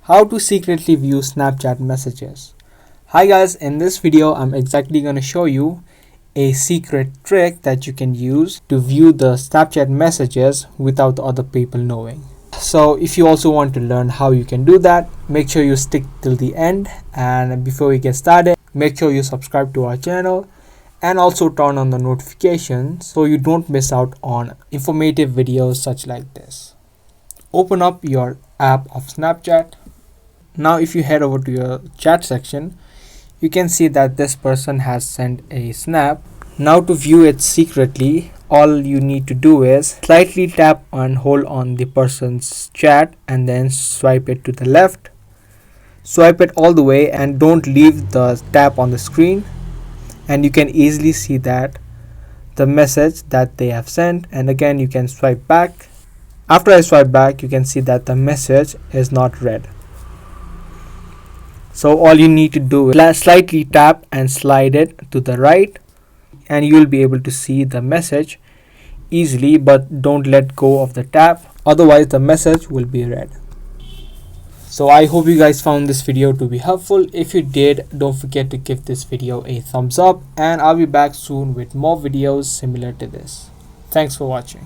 How to secretly view Snapchat messages. Hi guys, in this video I'm exactly going to show you a secret trick that you can use to view the Snapchat messages without other people knowing. So if you also want to learn how you can do that, make sure you stick till the end, and before we get started, make sure you subscribe to our channel and also turn on the notifications so you don't miss out on informative videos such like this. Open up your app of Snapchat. Now if you head over to your chat section, you can see that this person has sent a snap. Now to view it secretly, all you need to do is slightly tap and hold on the person's chat and then swipe it to the left. Swipe it all the way and don't leave the tap on the screen, and you can easily see that the message that they have sent, and again you can swipe back. After I swipe back, you can see that the message is not read. So all you need to do is slightly tap and slide it to the right, and you will be able to see the message easily, but don't let go of the tap, otherwise the message will be read. So I hope you guys found this video to be helpful. If you did, don't forget to give this video a thumbs up, and I'll be back soon with more videos similar to this. Thanks for watching.